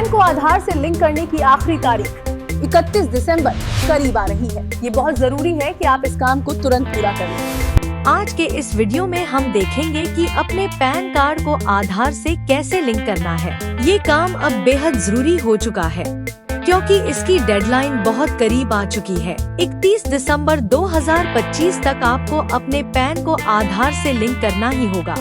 Pan को आधार से link करने की आखिरी तारीख 31 दिसंबर करीब आ रही है। ये बहुत जरूरी है कि आप इस काम को तुरंत पूरा करें। आज के इस वीडियो में हम देखेंगे कि अपने पैन कार्ड को आधार से कैसे लिंक करना है। ये काम अब बेहद जरूरी हो चुका है क्योंकि इसकी डेडलाइन बहुत करीब आ चुकी है। 31 दिसंबर 2025 तक आपको अपने पैन को आधार से लिंक करना ही होगा।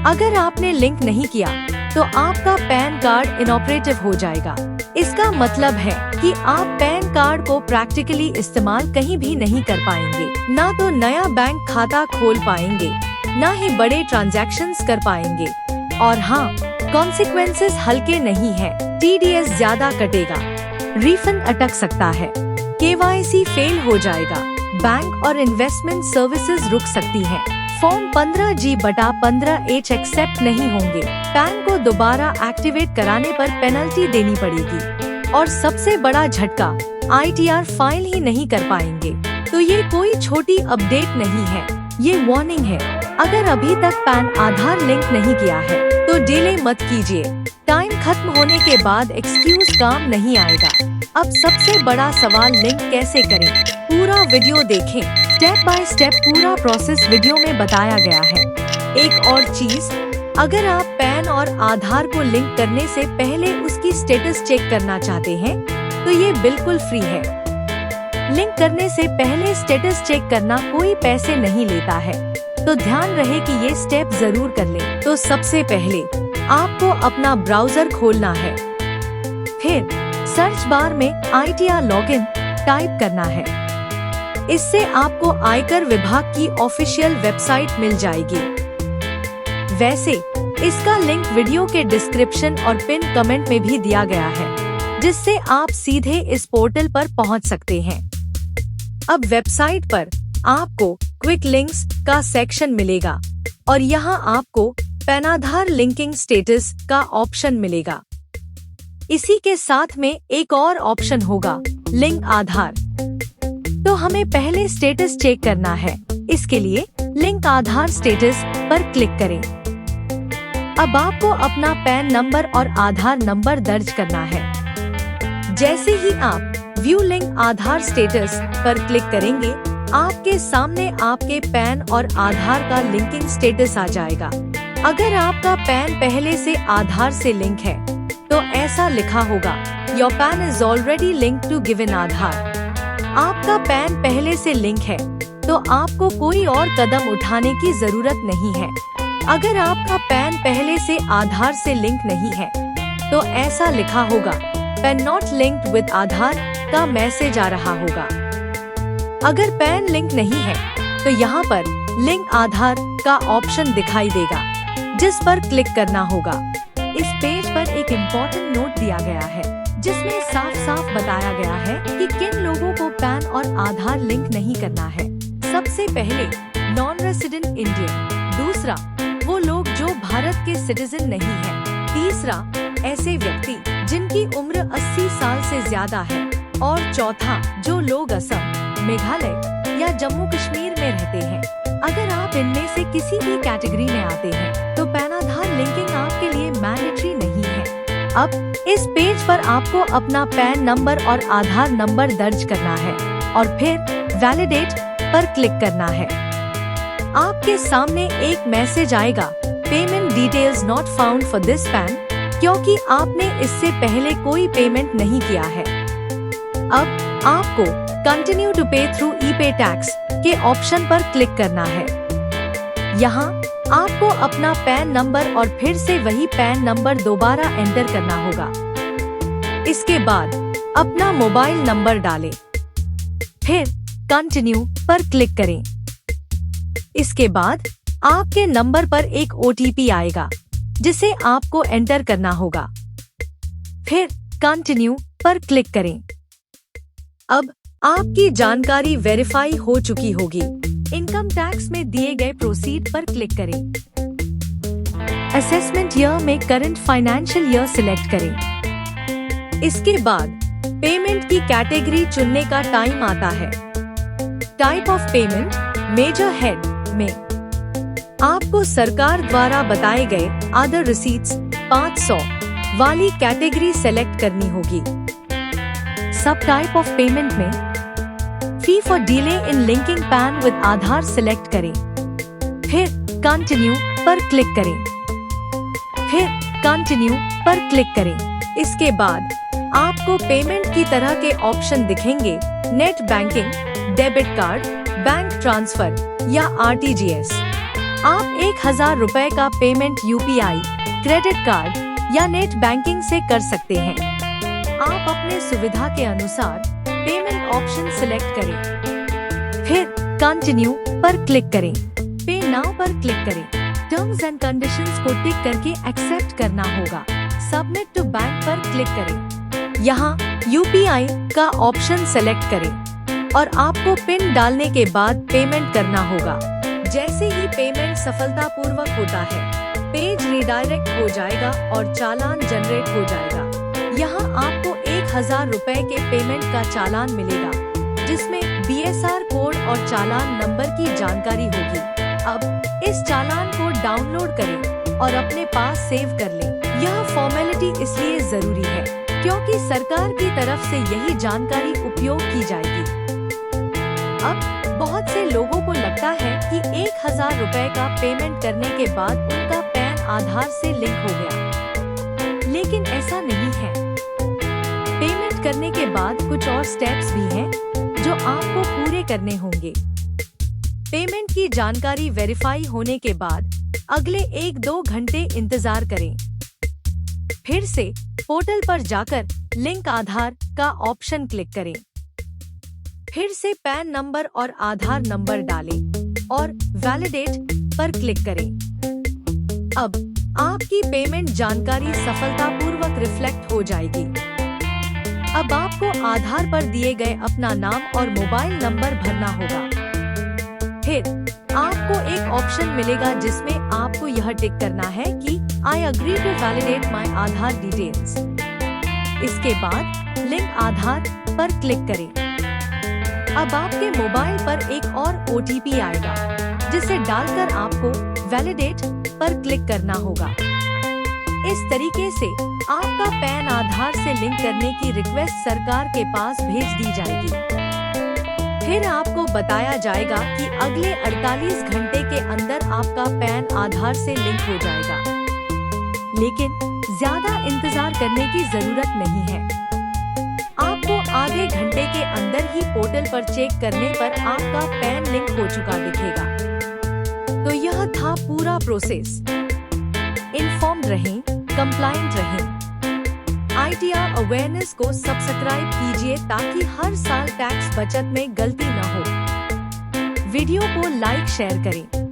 अगर आपने लिंक नहीं किया तो आपका पैन कार्ड इनऑपरेटिव हो जाएगा। इसका मतलब है कि आप पैन कार्ड को प्रैक्टिकली इस्तेमाल कहीं भी नहीं कर पाएंगे। ना तो नया बैंक खाता खोल पाएंगे, ना ही बड़े ट्रांजैक्शंस कर पाएंगे। और हाँ, कॉन्सिक्वेंसेस हल्के नहीं है। TDS ज्यादा कटेगा, रिफंड अटक सकता है, KYC फेल हो जाएगा, बैंक और इन्वेस्टमेंट सर्विसेज रुक सकती है, फॉर्म 15G/15H एक्सेप्ट नहीं होंगे, पैन को दोबारा एक्टिवेट कराने पर पेनल्टी देनी पड़ेगी और सबसे बड़ा झटका ITR फाइल ही नहीं कर पाएंगे। तो ये कोई छोटी अपडेट नहीं है, ये वार्निंग है। अगर अभी तक पैन आधार लिंक नहीं किया है तो डिले मत कीजिए। टाइम खत्म होने के बाद एक्सक्यूज काम नहीं आएगा। अब सबसे बड़ा सवाल, लिंक कैसे करें? पूरा वीडियो देखें, स्टेप बाय स्टेप पूरा प्रोसेस वीडियो में बताया गया है। एक और चीज, अगर आप पैन और आधार को लिंक करने से पहले उसकी स्टेटस चेक करना चाहते हैं तो ये बिल्कुल फ्री है। लिंक करने से पहले स्टेटस चेक करना कोई पैसे नहीं लेता है, तो ध्यान रहे कि ये स्टेप जरूर कर लें। तो सबसे पहले आपको अपना ब्राउजर खोलना है, फिर सर्च बार में ITR लॉगिन टाइप करना है। इससे आपको आयकर विभाग की ऑफिशियल वेबसाइट मिल जाएगी। वैसे इसका लिंक वीडियो के डिस्क्रिप्शन और पिन कमेंट में भी दिया गया है, जिससे आप सीधे इस पोर्टल पर पहुंच सकते हैं। अब वेबसाइट पर आपको क्विक लिंक्स का सेक्शन मिलेगा और यहां आपको पैन आधार लिंकिंग स्टेटस का ऑप्शन मिलेगा। इसी के साथ में एक और ऑप्शन होगा, लिंक आधार। तो हमें पहले स्टेटस चेक करना है। इसके लिए लिंक आधार स्टेटस पर क्लिक करें। अब आपको अपना पैन नंबर और आधार नंबर दर्ज करना है। जैसे ही आप व्यू लिंक आधार स्टेटस पर क्लिक करेंगे, आपके सामने आपके पैन और आधार का लिंकिंग स्टेटस आ जाएगा। अगर आपका पैन पहले से आधार से लिंक है तो ऐसा लिखा होगा, your PAN is already linked to given Aadhaar. आपका पैन पहले से लिंक है तो आपको कोई और कदम उठाने की जरूरत नहीं है। अगर आपका पैन पहले से आधार से लिंक नहीं है तो ऐसा लिखा होगा, पैन नॉट लिंक्ड विद आधार का मैसेज आ रहा होगा। अगर पैन लिंक नहीं है तो यहाँ पर लिंक आधार का ऑप्शन दिखाई देगा, जिस पर क्लिक करना होगा। इस पेज पर एक इम्पोर्टेंट नोट दिया गया है, जिसमें साफ साफ बताया गया है कि किन लोगों को पैन और आधार लिंक नहीं करना है। सबसे पहले नॉन रेसिडेंट इंडियन, दूसरा वो लोग जो भारत के सिटीजन नहीं हैं, तीसरा ऐसे व्यक्ति जिनकी उम्र 80 साल से ज्यादा है, और चौथा जो लोग असम, मेघालय या जम्मू कश्मीर में रहते हैं। अगर आप इनमें से किसी भी कैटेगरी में आते हैं तो पैन आधार लिंकिंग आपके लिए मैंडेटरी नहीं है। अब इस पेज पर आपको अपना पैन नंबर और आधार नंबर दर्ज करना है और फिर वैलिडेट पर क्लिक करना है। आपके सामने एक मैसेज आएगा, payment details not found for this pan, क्योंकि आपने इससे पहले कोई पेमेंट नहीं किया है। अब आपको कंटिन्यू टू पे थ्रू ई-पे टैक्स के ऑप्शन पर क्लिक करना है। यहाँ आपको अपना पैन नंबर और फिर से वही पैन नंबर दोबारा एंटर करना होगा। इसके बाद अपना मोबाइल नंबर डालें, फिर कंटिन्यू पर क्लिक करें। इसके बाद आपके नंबर पर एक OTP आएगा, जिसे आपको एंटर करना होगा। फिर कंटिन्यू पर क्लिक करें। अब आपकी जानकारी वेरीफाई हो चुकी होगी। इनकम टैक्स में दिए गए प्रोसीड पर क्लिक करें। असेसमेंट ईयर में करंट फाइनेंशियल ईयर सिलेक्ट करें। इसके बाद पेमेंट की कैटेगरी चुनने का टाइम आता है। Type of payment major head में आपको सरकार द्वारा बताए गए अदर रिसीट्स 500, वाली कैटेगरी सेलेक्ट करनी होगी। सब टाइप ऑफ पेमेंट में fee for delay in linking pan with Aadhaar select करें, फिर कंटिन्यू पर क्लिक करें, फिर कंटिन्यू पर क्लिक करें। इसके बाद आपको पेमेंट की तरह के ऑप्शन दिखेंगे, net banking, debit card, bank transfer या RTGS। आप 1000 रुपए का पेमेंट UPI, क्रेडिट कार्ड या नेट बैंकिंग से कर सकते हैं। आप अपने सुविधा के अनुसार पेमेंट ऑप्शन सिलेक्ट करें, फिर कंटिन्यू पर क्लिक करें, पे नाउ पर क्लिक करें। टर्म्स एंड कंडीशंस को टिक करके एक्सेप्ट करना होगा। सबमिट टू बैंक पर क्लिक करें। यहाँ UPI का ऑप्शन सेलेक्ट करें और आपको पिन डालने के बाद पेमेंट करना होगा। जैसे ही पेमेंट सफलतापूर्वक होता है, पेज रिडायरेक्ट हो जाएगा और चालान जनरेट हो जाएगा। यहाँ आपको 1000 रुपए के पेमेंट का चालान मिलेगा, जिसमें BSR कोड और चालान नंबर की जानकारी होगी। अब इस चालान को डाउनलोड करें और अपने पास सेव कर लें। यह फॉर्मेलिटी इसलिए जरूरी है क्योंकि सरकार की तरफ से यही जानकारी उपयोग की जाएगी। अब बहुत से लोगों को लगता है कि 1000 रुपए का पेमेंट करने के बाद उनका पैन आधार से लिंक हो गया, लेकिन ऐसा नहीं है। पेमेंट करने के बाद कुछ और स्टेप्स भी हैं जो आपको पूरे करने होंगे। पेमेंट की जानकारी वेरीफाई होने के बाद अगले 1-2 घंटे इंतजार करें। फिर से पोर्टल पर जाकर लिंक आधार का ऑप्शन क्लिक करें। फिर से पैन नंबर और आधार नंबर डालें और वैलिडेट पर क्लिक करें। अब आपकी पेमेंट जानकारी सफलतापूर्वक रिफ्लेक्ट हो जाएगी। अब आपको आधार पर दिए गए अपना नाम और मोबाइल नंबर भरना होगा। फिर आपको एक ऑप्शन मिलेगा जिसमें आपको यह टिक करना है कि I agree to validate my Aadhaar details. इसके बाद लिंक आधार पर क्लिक करें। अब आपके मोबाइल पर एक और OTP आएगा, जिसे डालकर आपको वैलिडेट पर क्लिक करना होगा। इस तरीके से आपका पैन आधार से लिंक करने की रिक्वेस्ट सरकार के पास भेज दी जाएगी। फिर आपको बताया जाएगा कि अगले 48 घंटे के अंदर आपका पैन आधार से लिंक हो जाएगा। लेकिन ज्यादा इंतजार करने की जरूरत नहीं है। आपको आधे घंटे के अंदर ही पोर्टल पर चेक करने पर आपका पैन लिंक हो चुका दिखेगा। तो यह था पूरा प्रोसेस। इन्फॉर्म्ड रहें, कंप्लायंट रहें। ITR अवेयरनेस को सब्सक्राइब कीजिए ताकि हर साल टैक्स बचत में गलती न हो। वीडियो को लाइक शेयर करें।